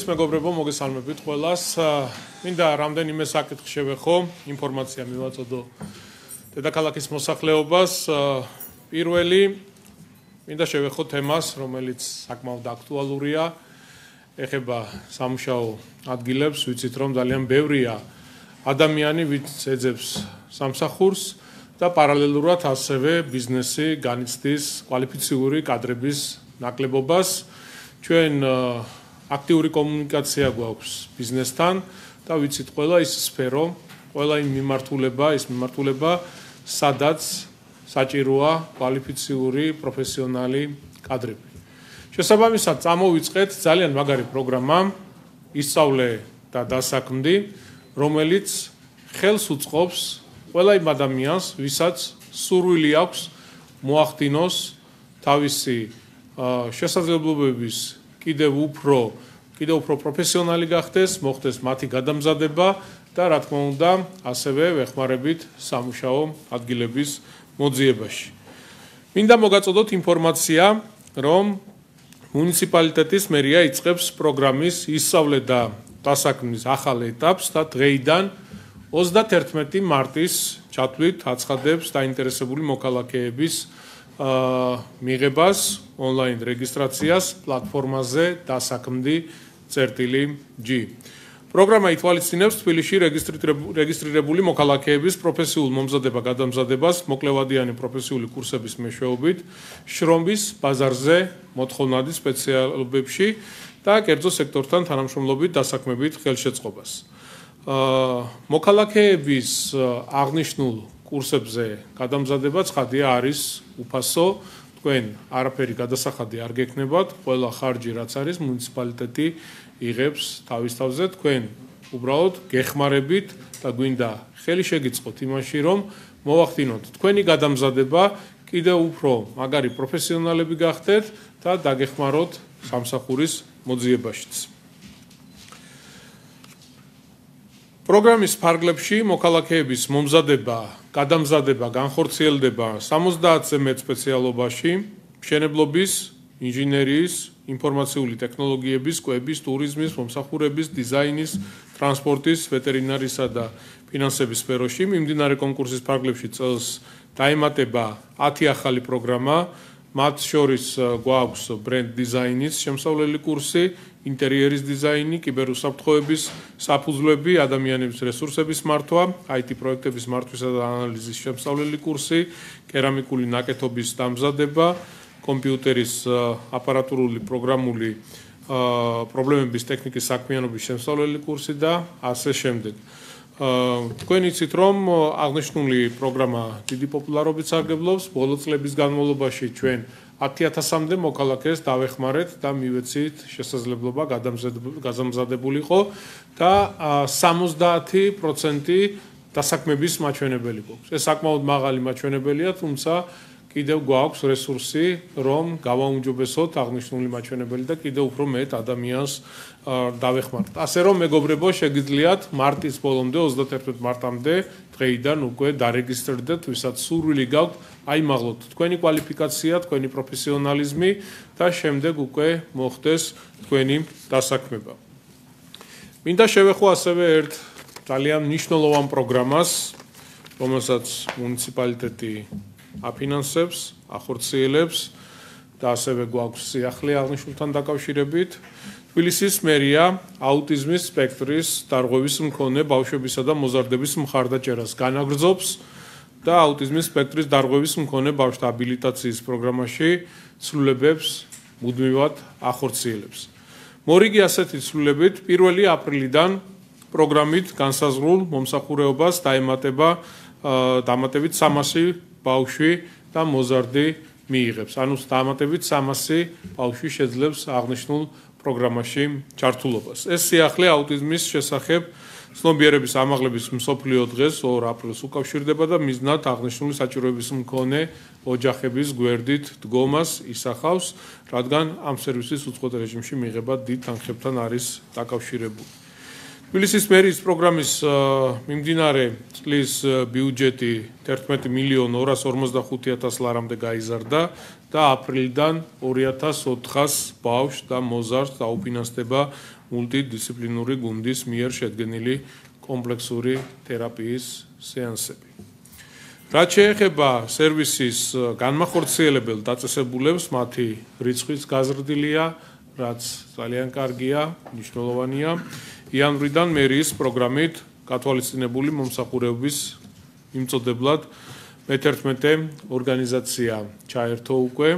მეგობრებო, მოგესალმებით ყველას. მინდა რამდენიმე საკითხი შევეხო, ინფორმაცია მივაწოდო დედაქალაქის მოსახლეობას. პირველი მინდა შევეხო თემას, რომელიც საკმაოდ აქტუალურია, ეხება სამუშაო ადგილებს, ვიცით რომ ძალიან ბევრია ადამიანი, ვინც ეძებს სამსახურს და პარალელურად ასევე ბიზნესი განიცდის კვალიფიციური კადრების ნაკლებობას. ჩვენ აქტიური კომუნიკაცია გვაქვს ბიზნესთან და ვიცით ყველა ის სფერო, ყველა იმ მიმართულება, სადაც საჭიროა კვალიფიციური პროფესიონალი კადრები. შესაბამისად, წამოვიწყეთ ძალიან მაგარი პროგრამა, ისწავლე და დასაქმდი, რომელიც ხელს უწყობს ყველა იმ ადამიანს, ვისაც სურვილი აქვს მოახდინოს თავისი შესაძლებლობების კიდევ უფრო პროფესიონალი გახდეს, მოხდეს მათი გადამზადება და რა თქმა უნდა, ასევე ვეხმარებით სამუშაო ადგილების მოძიებაში. მინდა მოგაწოდოთ ინფორმაცია, რომ მუნიციპალიტეტის მერია იწყებს პროგრამის ისწავლე და დასაქმნის ახალ ეტაპს და დღეიდან 31 მარტის ჩათვლით აცხადებს დაინტერესებული მოქალაქეების მიღებას ონლაინ რეგისტრაციას პლატფორმაზე დასაქმდი.g. პროგრამა ითვალისწინებს თბილისში რეგისტრირებული მოქალაქეების პროფესიულ მომზადება-გადამზადებას მოკლევადიანი პროფესიული კურსების მეშვეობით, შრომის ბაზარზე მოთხოვნადი სპეციალობებში და კერძო სექტორთან თანამშრომლობით დასაქმებით ხელშეწყობას. მოქალაქეების აღნიშნულ კურსებზე გადამზადება ცხადია არის უფასო, თქვენ არაფერი გადასახადი არ გექნებათ, ყველა ხარჯი რაც არის მუნიციპალიტეტი იღებს თავის თავზე, თქვენ უბრალოდ გეხმარებით და გვინდა ხელი შეგიწყოთ იმაში, რომ მოვახდინოთ თქვენი გადამზადება, კიდევ უფრო მაგარი პროფესიონალები გახდეთ და დაგეხმაროთ სამსახურის მოძიებაშიც. პროგრამის ფარგლებში მოქალაქეების მომზადება, გადამზადება განხორციელდება 70-ზე მეტ სპეციალობაში, მშენებლობის, ინჟინერიის, ინფორმაციული ტექნოლოგიების, კვების, ტურიზმის, მომსახურების, დიზაინის, ტრანსპორტის, ვეტერინარისა და ფინანსების სფეროში. მიმდინარე კონკურსის ფარგლებში წელს დაემატება 10 ახალი პროგრამა, მათ შორის გვაქვს ბრენდ დიზაინის შემსავლელი კურსი, ინტერიერის დიზაინი, კიბერუსაფრთხოების საფუძვლები, ადამიანების რესურსების მართვა, IT პროექტების მართვისა და ანალიზის შემსავლელი კურსი, კერამიკული ნაკეთობის დამზადება, კომპიუტერის აპარატურული პროგრამული პრობლემების ტექნიკის საქმიანობის შემსავლელი კურსი და ასე შემდეგ. თქვენ იცით, რომ აღნიშნული პროგრამა დიდი პოპულარობით სარგებლობს, ბოლო წლების განმავლობაში ჩვენ 10,000-მდე მოქალაქეს დავეხმარეთ და მივეცით შესაძლებლობა გადამზადებულიყო და 70% დასაქმების მაჩვენებელი გვაქვს. ეს საკმაოდ მაღალი მაჩვენებელია, თუმცა კიდევ გვაქვს რესურსი, რომ გავაუმჯობესოთ აღნიშნული მაჩვენებელი და კიდევ უფრო მეტ ადამიანს დავეხმაროთ. ასე რომ მეგობრებო, შეგიძლიათ მარტის ბოლომდე 31 მარტამდე დღეიდან უკვე დარეგისტრირდეთ, ვისაც სურვილი გაქვთ, აიმაღლოთ თქვენი კვალიფიკაცია, თქვენი პროფესიონალიზმი და შემდეგ უკვე მოხდეს თქვენი დასაქმება. მინდა შევეხო ასევე ერთ ძალიან მნიშვნელოვან პროგრამას, რომელსაც მუნიციპალიტეტი აფინანსებს, ახორციელებს და ასევე გვაქვს სიახლე აღნიშნულთან დაკავშირებით. თბილისის მერია აუტიზმის სპექტრის დარღვევის მქონე ბავშვებისა და მოზარდების მხარდაჭერას განაგრძობს და აუტიზმის სპექტრის დარღვევის მქონე ბავშვთა აბილიტაციის პროგრამაში ცვლილებებს მუდმივად ახორციელებს. მორიგი ასეთი ცვლილებით 1 აპრილიდან პროგრამით განსაზღვრულ მომსახურეობას დამატებით 300 ბავშვი და მოზარდი მიიღებს. ანუ დამატებით 300 ბავშვი შეძლებს აღნიშნულ პროგრამაში ჩართულობას. ეს სიახლე აუტიზმის შესახებ ცნობიერების ამაღლების მსოფლიო დღეს 2 აპრილს უკავშირდება და მიზნად აღნიშნული საჭიროების მქონე ოჯახების გვერდით დგომას ისახავს, რადგან ამ სერვისის უწყვეტ რეჟიმში მიღება დიდ თანხებთან არის დაკავშირებული. თბილისის მერიის პროგრამის მიმდინარე წლის ბიუჯეტი 11,245,000 ლარამდე გაიზარდა და აპრილიდან 2,400 ბავშვს და მოზარდს დაუფინანსდება მულტიდისციპლინური გუნდის მიერ შედგენილი კომპლექსური თერაპიის სეანსები. რაც შეეხება სერვისის განმახორციელებელ დაწესებულებს, მათი რიცხვის გაზრდილია, რაც ძალიან კარგია, მნიშვნელოვანია. იანვრიდან მერიის პროგრამით გათვალისწინებული მომსახურების მიმწოდებლად მე-11 ორგანიზაცია ჩაერთო უკვე.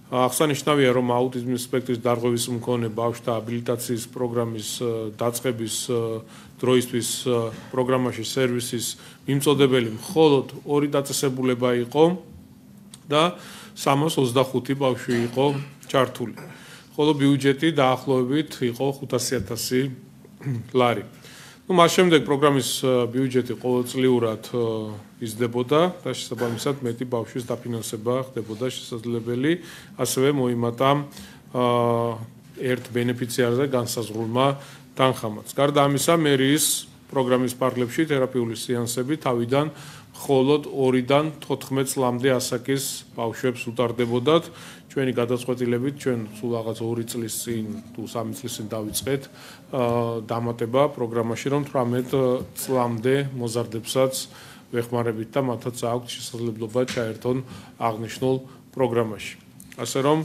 აღსანიშნავია, რომ აუტიზმის სპექტრის დარღვევის მქონე ბავშვთა აბილიტაციის პროგრამის დაწყების დროისთვის პროგრამაში სერვისის მიმწოდებელი მხოლოდ 2 დაწესებულება იყო და 325 ბავშვი იყო ჩართული. ხოლო ბიუჯეტი დაახლოებით იყო 500,000 ლარი. მას შემდეგ პროგრამის ბიუჯეტი ყოველწლიურად იზრდებოდა და შესაბამისად მეტი ბავშვის დაფინანსება ხდებოდა შესაძლებელი, ასევე მოიმატა ერთ ბენეფიციარზე განსაზღვრულმა თანხამაც. გარდა ამისა, მერიის პროგრამის პარკლებში თერაპიული სეანსები თავიდან მხოლოდ 2-დან 14 წლამდე ასაკის ბავშვებს უტარდებოდათ. ჩვენი გადაწყვეტილებით ჩვენ სულ რაღაც 2 წლის წინ თუ 3 წლის წინ დავიწყეთ დამატება პროგრამაში, რომ 18 წლამდე მოზარდებსაც ვეხმარებით და მათაც აქვთ შესაძლებლობა ჩაერთონ აღნიშნულ პროგრამაში. ასე რომ,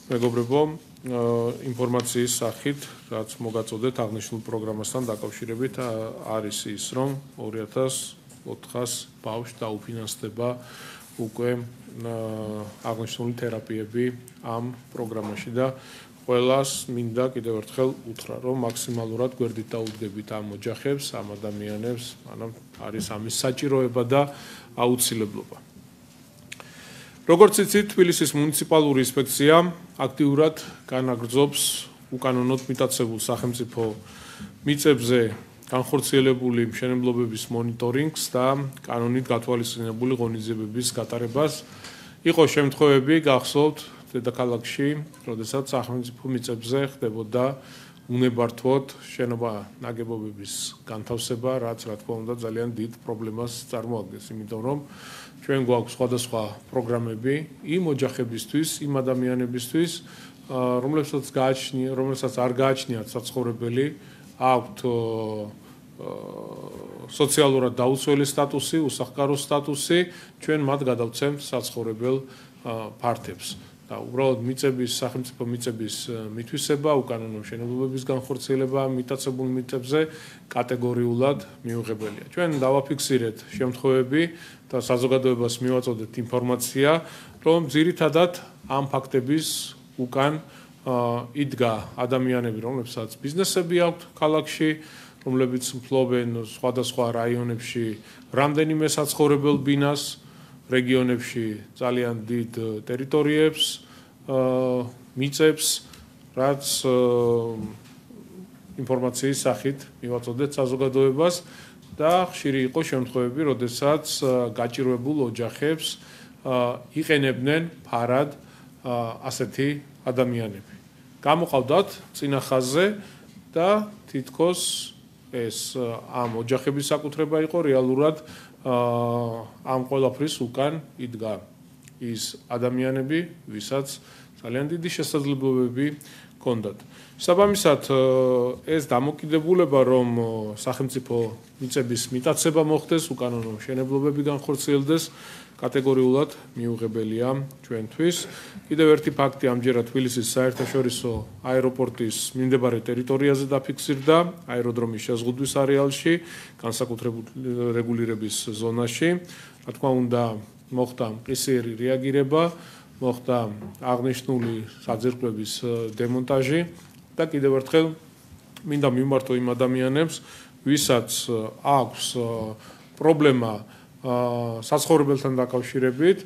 მეგობრებო, ინფორმაციის სახით, რაც მოგაწოდეთ აღნიშნულ პროგრამასთან დაკავშირებით, არის ის, რომ 2400 ბავშვს დაუფინანსდება უკვე აღნიშნული თერაპიები ამ პროგრამაში და ყველას მინდა კიდევ ერთხელ უთხრა, რომ მაქსიმალურად გვერდით დაუდგებით ამ ოჯახებს, ამ ადამიანებს, ანუ არის ამის საჭიროება და აუცილებლობა. როგორც იცით, თბილისის მუნიციპალური ინსპექცია აქტიურად განაგრძობს უკანონოდ მიტაცებულ სახელმწიფო მიწებზე განხორციელებული მშენებლობების მონიტორინგს და კანონით გათვალისწინებული ღონისძიებების გატარებას. იყო შემთხვევები, გახსოვთ, დედაქალაქში, როდესაც სახელმწიფო მიწებზე ხდებოდა უნებართვოდ შენობა ნაგებობების განთავსება, რაც რა თქმა უნდა ძალიან დიდ პრობლემას წარმოადგენს, იმიტომ რომ ჩვენ გვაქვს სხვადასხვა პროგრამები იმ ოჯახებისთვის, იმ ადამიანებისთვის, რომლებსაც არ გააჩნიათ საცხოვრებელი, აქვთ სოციალურად დაუცველი სტატუსი, უსახკარო სტატუსი, ჩვენ მათ გადავცემთ საცხოვრებელ ფართებს. და უბრალოდ სახელმწიფო მიწების მითვისება, უკანონო მშენებლობების განხორციელება მიტაცებულ მიწებზე კატეგორიულად მიუღებელია. ჩვენ დავაფიქსირეთ შემთხვევები და საზოგადოებას მივაწოდეთ ინფორმაცია, რომ ძირითადად ამ ფაქტების უკან იდგა ადამიანები, რომლებსაც ბიზნესები აქვთ ქალაქში, რომლებიც ფლობენ სხვადასხვა რაიონებში რამდენიმე საცხოვრებელ ბინას, რეგიონებში ძალიან დიდ ტერიტორიებს, მიწებს, რაც ინფორმაციის სახით მივაწოდეთ საზოგადოებას და ხშირი იყო შემთხვევები, როდესაც გაჭირვებულ ოჯახებს იყენებდნენ ფარად ასეთი ადამიანები. გამოყავდათ წინა ხაზზე და თითქოს ეს ამ ოჯახების საკუთრება იყო, რეალურად ამ ყველაფრის უკან იდგა ის ადამიანები, ვისაც ძალიან დიდი შესაძლებლობები ჰქონდათ. შესაბამისად, ეს დამოკიდებულება, რომ სახელმწიფო მიწების მიტაცება მოხდეს, უკანონო მშენებლობები განხორციელდეს, კატეგორიულად მიუღებელია ჩვენთვის. კიდევ ერთი ფაქტი ამჯერად თბილისის საერთაშორისო აეროპორტის მიმდებარე ტერიტორიაზე დაფიქსირდა, აეროდრომის შეზღუდვის არეალში, განსაკუთრებული რეგულირების ზონაში. რა თქმა უნდა, მოხდა მყისიერი რეაგირება, მოხდა აღნიშნული საძირკვლების დემონტაჟი და კიდევ ერთხელ მინდა მიმართო იმ ადამიანებს, ვისაც აქვს პრობლემა საცხოვრებელთან დაკავშირებით,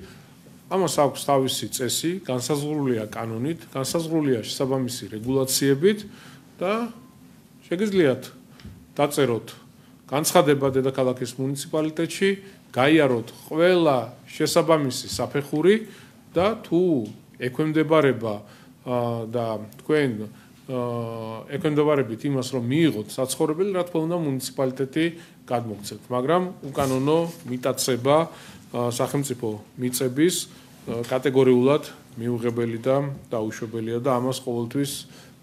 ამას აქვს თავისი წესი, განსაზღვრულია კანონით, განსაზღვრულია შესაბამისი რეგულაციებით და შეგიძლიათ დაწეროთ განცხადება დედაქალაქის მუნიციპალიტეტში, გაიაროთ ყველა შესაბამისი საფეხური და თუ ექვემდებარება და თქვენ ექვემდებარებით იმას, რომ მიიღოთ საცხოვრებელი, რა თქმა უნდა, მუნიციპალიტეტი გადმოგცემთ, მაგრამ უკანონო მიტაცება სახელმწიფო მიწების კატეგორიულად მიუღებელი და დაუშვებელია და ამას ყოველთვის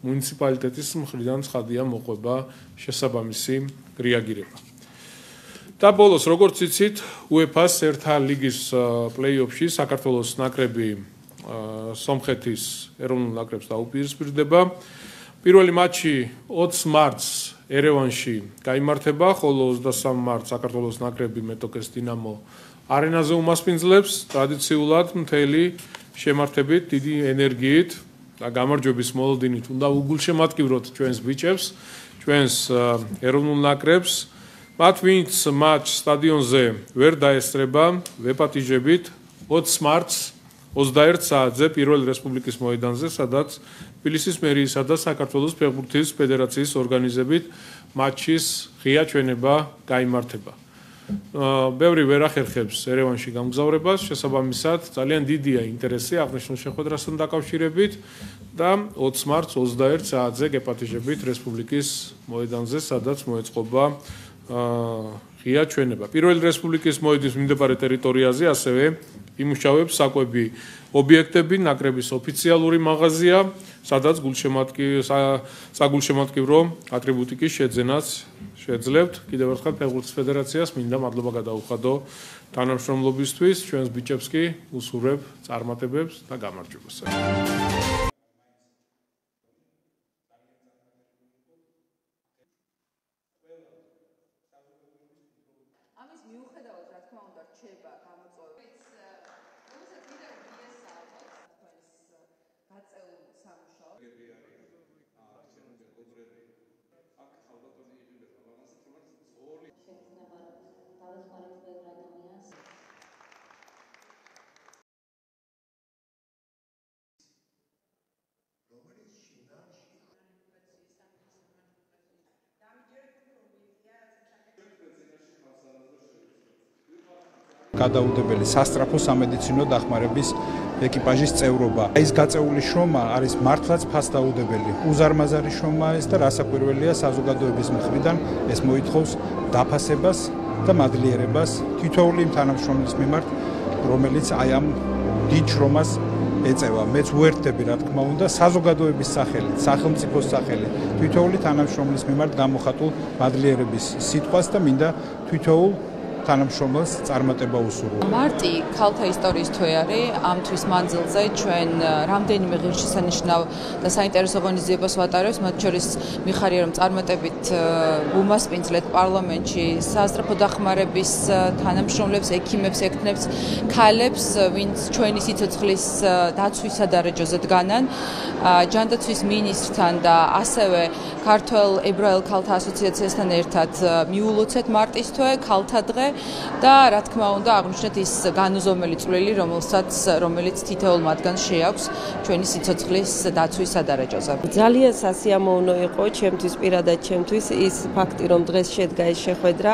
მუნიციპალიტეტის მხრიდან ცხადია მოყვება შესაბამისი რეაგირება. და ბოლოს, როგორც იცით, UEFA-ს ერთა ლიგის პლეი-ოფში საქართველოს ნაკრები სომხეთის ეროვნულ ნაკრებს დაუპირისპირდება. პირველი მატჩი 20 მარტს ერევანში გაიმართება, ხოლო 23 მარტს საქართველოს ნაკრები მეტოქეს დინამო არენაზე უმასპინძლებს, ტრადიციულად მთელი შემართებით, დიდი ენერგიით და გამარჯვების მოლოდინით უნდა უგულშემატკივროთ ჩვენს ბიჭებს, ჩვენს ეროვნულ ნაკრებს. მათ ვინც მატჩ სტადიონზე ვერ დაესწრება, ვეპატიჟებით 20 მარტს 21 საათზე პირველ რესპუბლიკის მოედანზე, სადაც თბილისის მერიისა და საქართველოს ფეხბურთის ფედერაციის ორგანიზებით მატჩის ღია ჩვენება გაიმართება. ბევრი ვერ ახერხებს ერევანში გამგზავრებას, შესაბამისად ძალიან დიდია ინტერესი აღნიშნულ შეხვედრასთან დაკავშირებით და 20 მარტს 21 საათზე გეპატიჟებით რესპუბლიკის მოედანზე, სადაც მოეწყობა ღია ჩვენება. პირველი რესპუბლიკის მოედნის მიმდებარე ტერიტორიაზე ასევე იმუშავებს საკვები ობიექტები, ნაკრების ოფიციალური მაღაზია, სადაც საგულშემატკივრო ატრიბუტიკის შეძენაც შეძლებთ. კიდევ ერთხელ ფეხბურთის ფედერაციას მინდა მადლობა გადაუხადო თანამშრომლობისთვის, ჩვენს ბიჭებს კი უსურვებ წარმატებებს და გამარჯვებას. ამის მიუხედავად, რა თქმა უნდა, რჩება გამოწვევით, რომელსაც მინდა მიესალმოთ თქვენს გაწეულ სამუშაოდ. გადაუდებელი სასტრაფო სამედიცინო დახმარების ეკიპაჟის წევრობა. ეს გაწეული შრომა არის მართლაც ფასდაუდებელი. უზარმაზარი შრომაა ეს და რასაკვირველია საზოგადოების მხრიდან ეს მოითხოვს დაფასებას და მადლიერებას თითოეული იმ თანამშრომლის მიმართ, რომელიც აი ამ დიდ შრომას ეწევა. მეც უერთდები, რა თქმა უნდა, საზოგადოების სახელით, სახელმწიფოს სახელით, თითოეული თანამშრომლის მიმართ გამოხატულ მადლიერების სიტყვას და მინდა თითოეულ თანამშრომელს წარმატება უსურვო. მარტი ქალთა ისტორიის თვე არის, ამ თვის მანძილზე ჩვენ რამდენიმე ღირსშესანიშნავ და საინტერესო ღონისძიებას ვატარებთ, მათ შორის მიხარია რომ წარმატებით უმასპინძლეთ პარლამენტში სასწრაფო დახმარების თანამშრომლებს, ექიმებს, ექთნებს, ქალებს, ვინც ჩვენი სიცოცხლის დაცვის სადარაჯოზე დგანან, ჯანდაცვის მინისტრთან და ასევე ქართველ ებრაელ ქალთა ასოციაციასთან ერთად მიულოცეთ მარტის თვე, ქალთა დღე და რა თქმა უნდა აღვნიშნეთ ის განუზომელი წვლილი, რომელიც თითოეულ მათგანს შეაქვს ჩვენი სიცოცხლის დაცვის სადარაჯოზე. ძალიან სასიამოვნო იყო ჩემთვის, პირადად ჩემთვის ის ფაქტი, რომ დღეს შედგა ეს შეხვედრა.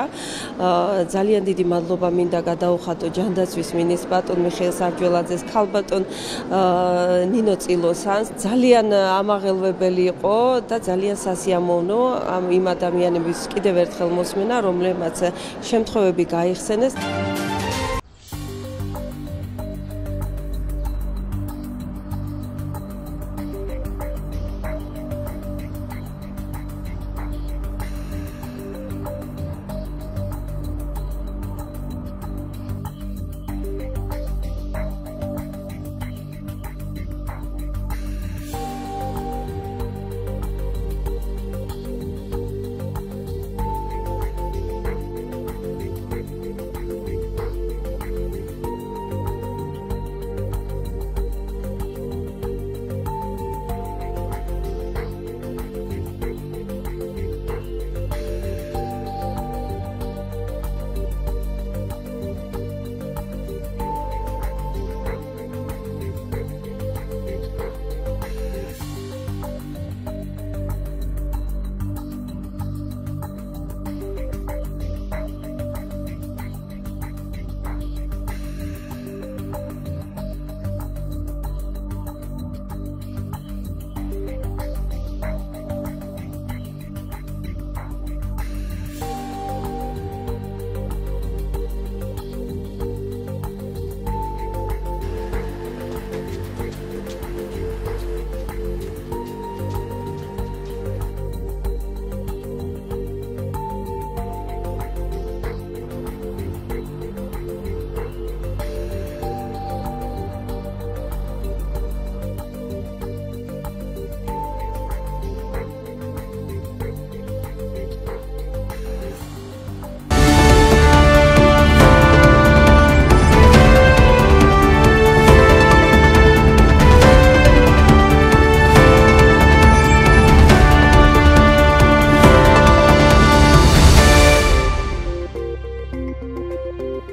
ძალიან დიდი მადლობა მინდა გადაუხადო ჯანდაცვის მინისტრ ბატონ მიხეილ სარჯველაძეს, ქალბატონ ნინო წილოსანს. ძალიან ამაღელვებელი იყო და ძალიან სასიამოვნო იმ ადამიანების კიდევ ერთხელ მოსმენა, რომლებმაც შემთხვევები გაიხსენეს.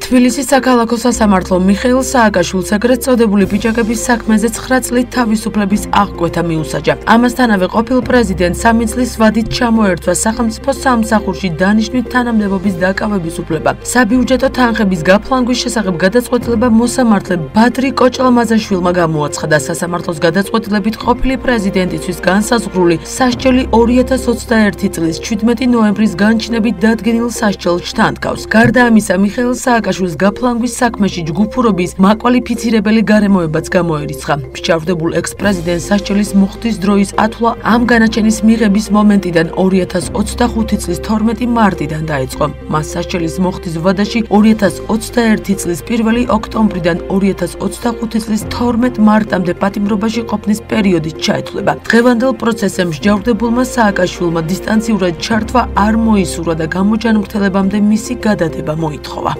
თბილისის საქალაქო სასამართლო მიხეილ სააკაშვილს ეგრეთ წოდებული პიჭაკების საქმეზე 9 წლით თავისუფლების აღკვეთა მიუსაჯა. ამასთანავე ყოფილ პრეზიდენტს 3 წლის ვადით ჩამოერთვა სახელმწიფო სამსახურში დანიშნვით თანამდებობის დაკავების უფლება. საბიუჯეტო თანხების გაფლანგვის შესახებ გადაწყვეტილება მოსამართლე ბადრი კოჭლამაზაშვილმა გამოაცხადა. სასამართლოს გადაწყვეტილებით ყოფილი პრეზიდენტისთვის განსაზღვრული სასჯელი 2021 წლის 17 ნოემბრის განჩინებით დადგენილ სასჯელს შთანთქავს. გარდა ამისა, მიხეილ სააკაშვილის გაფლანგვის საქმეში ჯგუფურობის მაკვალიფიცირებელი გარემოებაც გამოერიცხა. მსჯავრდებულ ექს-პრეზიდენტს სასჯელის მოხდის დროის ათვლა ამ განაჩენის მიღების მომენტიდან 2025 წლის 12 მარტიდან დაიწყო. მას სასჯელის მოხდის ვადაში 2021 წლის 1 ოქტომბრიდან 2025 წლის 12 მარტამდე პატიმრობაში ყოფნის პერიოდით ჩაეთვლება. დღევანდელ პროცესზე მსჯავრდებულმა სააკაშვილმა დისტანციურად ჩართვა არ მოისურვა და გამოჯანმრთელებამდე მისი გადადება მოითხოვა.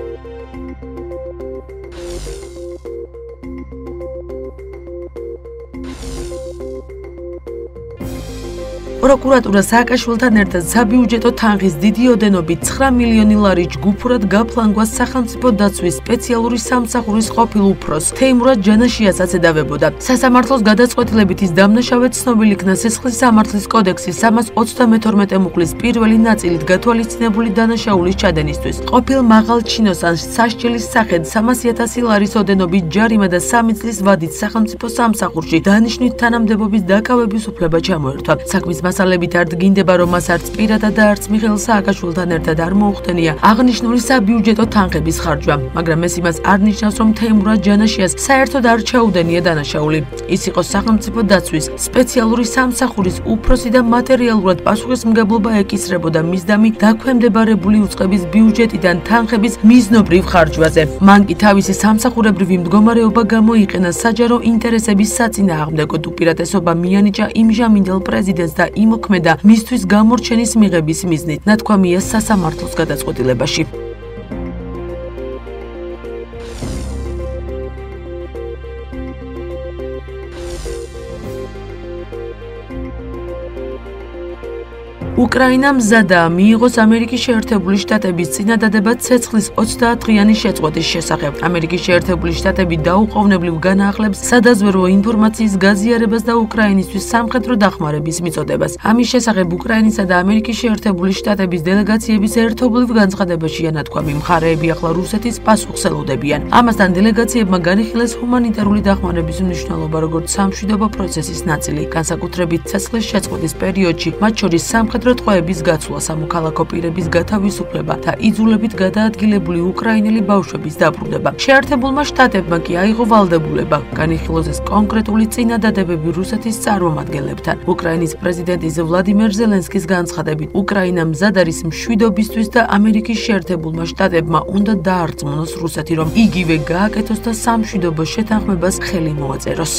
პროკურატურა სააკაშვილთან ერთად საბიუჯეტო თანხის დიდი ოდენობით 9 მილიონი ლარი ჯგუფურად გაფლანგვას სახელმწიფო დაცვის სპეციალური სამსახურის ყოფილ უფროს თეიმურად ჯანაშიასაც ედავებოდა. სასამართლოს გადაწყვეტილებით ის დამნაშავედ ცნობილ იქნა სისხლის სამართლის კოდექსის 332 მუხლის პირველი ნაწილით გათვალისწინებული დანაშაულის ჩადენისთვის. ყოფილ მაღალ ჩინოსანს სასჯელის სახედ 300,000 ლარის ოდენობით ჯარიმა და 3 წლის ვადით სახელმწიფო სამსახურში დანიშნვით თანამდებობის დაკავების უფლება ჩამოერთვა. საქმის მასალებით არ დგინდება, რომ მას არც პირადად და არც მიხეილ სააკაშვილთან ერთად არ მოუხდენია აღნიშნული საბიუჯეტო თანხების ხარჯვა, მაგრამ ეს იმას არ ნიშნავს, რომ თეიმურად ჯანაშიას საერთოდ არ ჩაუდენია დანაშაული. ის იყო სახელმწიფო დაცვის სპეციალური სამსახურის უფროსი და მატერიალურად პასუხისმგებლობა ეკისრებოდა მისდამი დაქვემდებარებული უწყების ბიუჯეტიდან თანხების მიზნობრივ ხარჯვაზე. მან კი თავისი სამსახურებრივი მდგომარეობა გამოიყენა საჯარო ინტერესების საწინააღმდეგოდ, უპირატესობა მიანიჭა იმჟამინდელ პრეზიდენტს და იმოქმედა მისთვის გამორჩენის მიღების მიზნით, ნათქვამია სასამართლოს გადაწყვეტილებაში. უკრაინამ მზადაა მიიღოს ამერიკის შეერთებული შტატების წინადადება ცეცხლის 30 დღიანი შეწყვეტის შესახებ. ამერიკის შეერთებული შტატები დაუყოვნებლივ განაახლებს სადაზვერვო ინფორმაციის გაზიარებას და უკრაინისთვის სამხედრო დახმარების მიწოდებას. ამის შესახებ უკრაინისა და ამერიკის შეერთებული შტატების დელეგაციების ერთობლივ განცხადებაშია ნათქვამი. მხარეები ახლა რუსეთის პასუხს ელოდებიან. ამასთან დელეგაციებმა განიხილეს ჰუმანიტარული დახმარების მნიშვნელობა როგორც სამშვიდობო პროცესის ნაწილი, განსაკუთრებით ცეცხლის შეწყვეტის პერიოდში, მათ შორის სამხედრო ტყვეების გაცვლა, სამოქალაქო პირების გათავისუფლება და იძულებით გადაადგილებული უკრაინელი ბავშვების დაბრუნება. შეერთებულმა შტატებმა კი აიღო ვალდებულება განიხილოს ეს კონკრეტული წინადადებები რუსეთის წარმომადგენლებთან. უკრაინის პრეზიდენტის ვლადიმერ ზელენსკის განცხადებით, უკრაინა მზად არის მშვიდობისთვის და ამერიკის შეერთებულმა შტატებმა უნდა დაარწმუნოს რუსეთი, რომ იგივე გააკეთოს და სამშვიდობო შეთანხმებას ხელი მოაწეროს.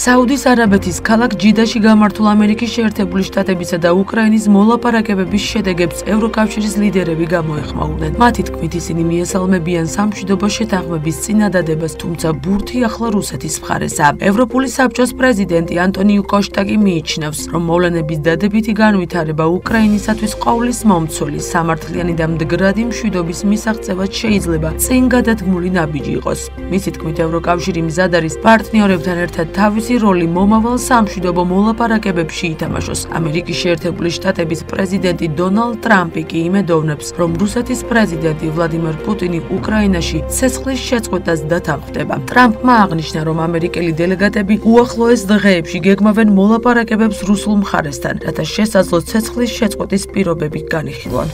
საუდის არაბეთის ქალაქ ჯიდაში გამართულ ამერიკის შეერთებული შტატებისა და უკრაინის მოლაპარაკებების შედეგებს ევროკავშირის ლიდერები გამოეხმაურნენ. მათი თქმით, ისინი მიესალმებიან სამშვიდობო შეთანხმების წინადადებას, თუმცა ბურთი ახლა რუსეთის მხარესაა. ევროპული საბჭოს პრეზიდენტი ანტონიუ კოშტა კი მიიჩნევს, რომ მოვლენების დადებითი განვითარება უკრაინისათვის ყოვლის მომცველი, სამართლიანი და მდგრადი მშვიდობის მისაღწევად შეიძლება წინ გადადგმული ნაბიჯი იყოს. მისი თქმით, ევროკავშირი მზად არის პარტნიორებთან ერთად თავისი როლი მომავალ სამშვიდობო მოლაპარაკებებში ითამაშოს. ამერიკის შეერთებული შტატების პრეზიდენტი დონალდ ტრამპი კი იმედოვნებს, რომ რუსეთის პრეზიდენტი ვლადიმერ პუტინი უკრაინაში ცეცხლის შეწყვეტას დათანხმდება. ტრამპმა აღნიშნა, რომ ამერიკელი დელეგატები უახლოეს დღეებში გეგმავენ მოლაპარაკებებს რუსულ მხარესთან, რათა შესაძლოს ცეცხლის შეწყვეტის პირობები განიხილონ.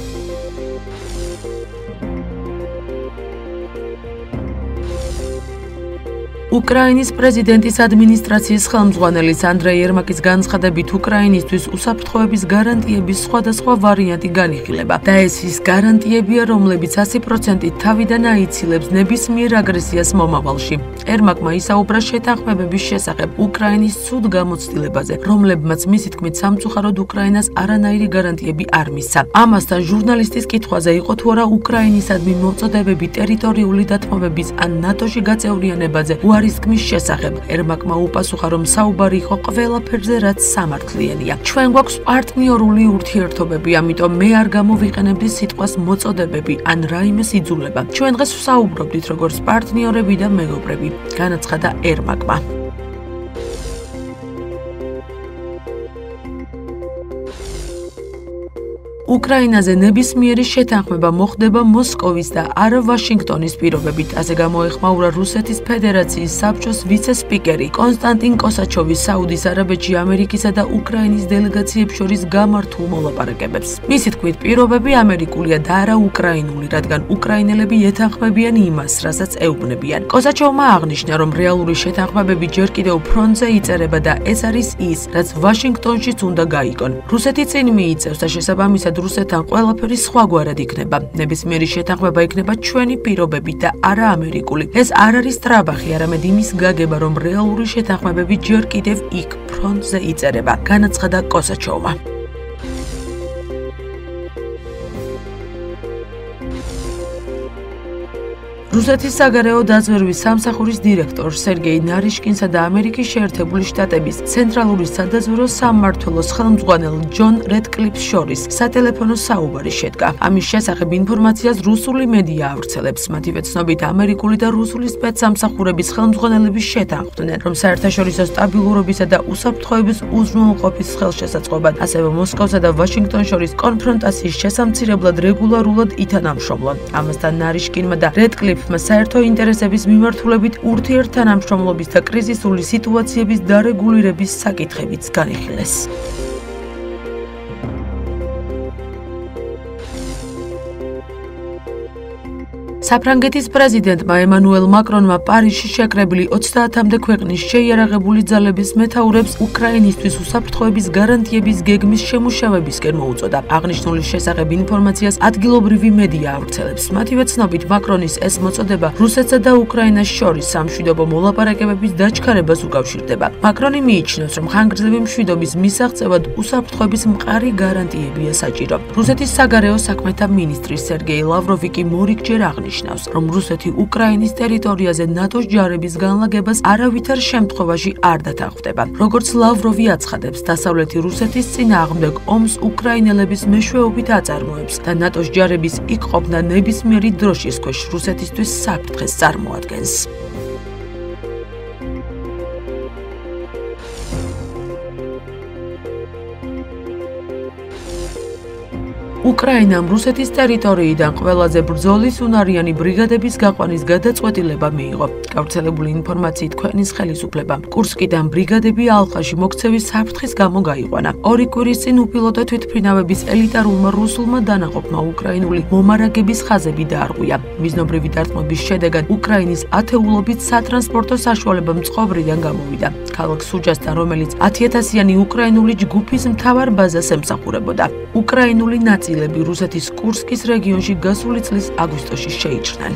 უკრაინის პრეზიდენტის ადმინისტრაციის ხელმძღვანელის ანდრეი ერმაკის განცხადებით, უკრაინისთვის უსაფრთხოების გარანტიების სხვადასხვა ვარიანტი განიხილება და ეს ის გარანტიებია, რომლებიც 100%-ით თავიდან აიცილებს ნებისმიერ აგრესიას მომავალში. ერმაკმა ისაუბრა შეთანხმებების შესახებ უკრაინის ცუდ გამოცდილებაზე, რომლებმაც მისი თქმით სამწუხაროდ უკრაინას არანაირი გარანტიები არ მისცა. ამასთან ჟურნალისტის კითხვაზე იყო თუ არა უკრაინისადმი მოწოდებები ტერიტორიული დათმობების ან ნატოში გაწევრიანებაზე უარი ხარისხის შესახებ. ერმაკმა უპასუხა, რომ საუბარი იყო ყველაფერზე, რაც სამართლიანია. ჩვენ გვაქვს პარტნიორული ურთიერთობები, ამიტომ მე არ გამოვიყენებდი სიტყვას მოწოდებები ან რაიმე სიძულება. ჩვენ დღეს ვსაუბრობდით როგორც პარტნიორები და მეგობრები, განაცხადა ერმაკმა. უკრაინაზე ნებისმიერი შეთანხმება მოხდება მოსკოვის და არა ვაშინგტონის პირობებით, ასე გამოეხმაურა რუსეთის ფედერაციის საბჭოს ვიცე-სპიკერი კონსტანტინ კოსაჩოვი საუდის არაბეთში ამერიკისა და უკრაინის დელეგაციებს შორის გამართულ მოლაპარაკებებს. მისი თქმით, პირობები ამერიკულია და არა უკრაინული, რადგან უკრაინელები ეთანხმებიან იმას, რასაც ეუბნებიან. კოსაჩოვმა აღნიშნა, რომ რეალური შეთანხმებები ჯერ კიდევ ფრონტზე იწერება და ეს არის ის, რაც ვაშინგტონშიც უნდა გაიგონ. რუსეთი წინ მიიწევს და შესაბამისად რუსეთთან ყველაფერი სხვაგვარად იქნება. ნებისმიერი შეთანხმება იქნება ჩვენი პირობებით და არა ამერიკული. ეს არ არის ტრაბახი, არამედ იმის გაგება, რომ რეალური შეთანხმებები ჯერ კიდევ იქ ფრონტზე იწერება, განაცხადა კოსაჩოვმა. რუსეთის საგარეო დაზვერვის სამსახურის დირექტორ სერგეი ნარიშკინსა და ამერიკის შეერთებული შტატების ცენტრალური სადაზვერვო სამმართველოს ხელმძღვანელ ჯონ რედკლიფს შორის სატელეფონო საუბარი შედგა. ამის შესახებ ინფორმაციას რუსული მედია ავრცელებს. მათივე ცნობით, ამერიკული და რუსული სპეცსამსახურების ხელმძღვანელები შეთანხმდნენ, რომ საერთაშორისო სტაბილურობისა და უსაფრთხოების უზრუნველყოფის ხელშესაწყობად, ასევე მოსკოვსა და ვაშინგტონს შორის კონფრონტაციის შესამცირებლად რეგულარულად ითანამშრომლონ. ამასთან ნარიშკინმა და რედკლიფ საერთო ინტერესების მიმართულებით ურთიერთთანამშრომლობის და კრიზისული სიტუაციების დარეგულირების საკითხებიც განიხილეს. საფრანგეთის პრეზიდენტმა ემანუელ მაკრონმა პარიზში შეკრებილი 30-მდე ქვეყნის შეიარაღებული ძალების მეთაურებს უკრაინისთვის უსაფრთხოების გარანტიების გეგმის შემუშავებისკენ მოუწოდა. აღნიშნული შესახებ ინფორმაციას ადგილობრივი მედია ავრცელებს. მათივე ცნობით, მაკრონის ეს მოწოდება რუსეთსა და უკრაინას შორის სამშვიდობო მოლაპარაკებების დაჩქარებას უკავშირდება. მაკრონი მიიჩნევს, რომ ხანგრძლივი მშვიდობის მისაღწევად უსაფრთხოების მყარი გარანტიებია საჭირო. რუსეთის საგარეო საქმეთა მინისტრი სერგეი ლავროვი კი მორიგჯერ აღნიშნავს, რომ რუსეთი უკრაინის ტერიტორიაზე ნატოს ჯარების განლაგებას არავითარ შემთხვევაში არ დათანხმდება. როგორც ლავროვი აცხადებს, დასავლეთი რუსეთის წინააღმდეგ ომს უკრაინელების მეშვეობით აწარმოებს და ნატოს ჯარების იქ ყოფნა ნებისმიერი დროშის ქვეშ რუსეთისთვის საფრთხეს წარმოადგენს. უკრაინამ რუსეთის ტერიტორიიდან ყველაზე ბრძოლის უნარიანი ბრიგადების გაყვანის გადაწყვეტილება მიიღო. გავრცელებული ინფორმაციით ქვეყნის ხელისუფლებამ კურსკიდან ბრიგადები ალყაში მოქცევის საფრთხის გამო გაიყვანა. 2 კვირის წინ უპილოტო თვითმფრინავების ელიტარულმა რუსულმა დანაყოფმა უკრაინული მომარაგების ხაზები დაარღვია. მიზნობრივი დარტყმების შედეგად უკრაინის ათეულობით სატრანსპორტო საშუალება მწყობრიდან გამოვიდა. ქალაქ სუჯასთან, რომელიც 10,000-იანი უკრაინული ჯგუფის მთავარ ბაზას ემსახურებოდა. უკრაინული ნაწილები რუსეთის კურსკის რეგიონში გასული წლის აგვისტოში შეიჭრნენ.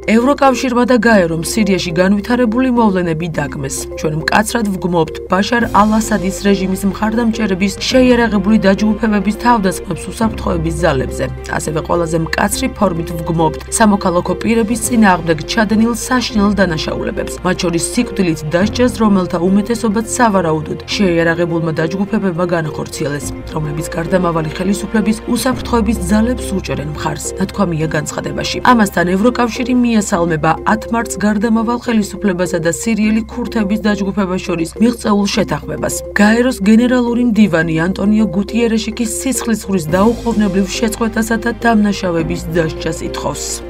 ევროკავშირმა და გაერომ სირიაში განვითარებული მოვლენები დაგმეს. ჩვენ მკაცრად ვგმობთ ბაშარ ალ-ასადის რეჟიმის მხარდამჭერების შეიარაღებული დაჯგუფებების თავდასხმებს უსაფრთხოების ძალებზე. ასევე ყველაზე მკაცრი ფორმით ვგმობთ სამოქალაქო პირების წინააღმდეგ ჩადენილ საშინელ დანაშაულებებს, მათ შორის სიკვდილით დასჯას, რომელთა უმეტესობაც სავარაუდოდ შეიარაღებულმა დაჯგუფებებმა განახორციელეს, რომლებიც გარდამავალი ხელისუფლების უსაფრთხოების ძალებს უჭერენ მხარს, ნათქვამია განცხადებაში. ამასთან ევროკავშირი მიესალმება 10 მარტს გარდამავალ ხელისუფლებასა და სირიელი ქურთების დაჯგუფებას შორის მიღწეულ შეთანხმებას. გაეროს გენერალური მდივანი ანტონიო გუტიერეში კი სისხლისღვრის დაუყოვნებლივ შეწყვეტასა და დამნაშავების დასჯას ითხოვს.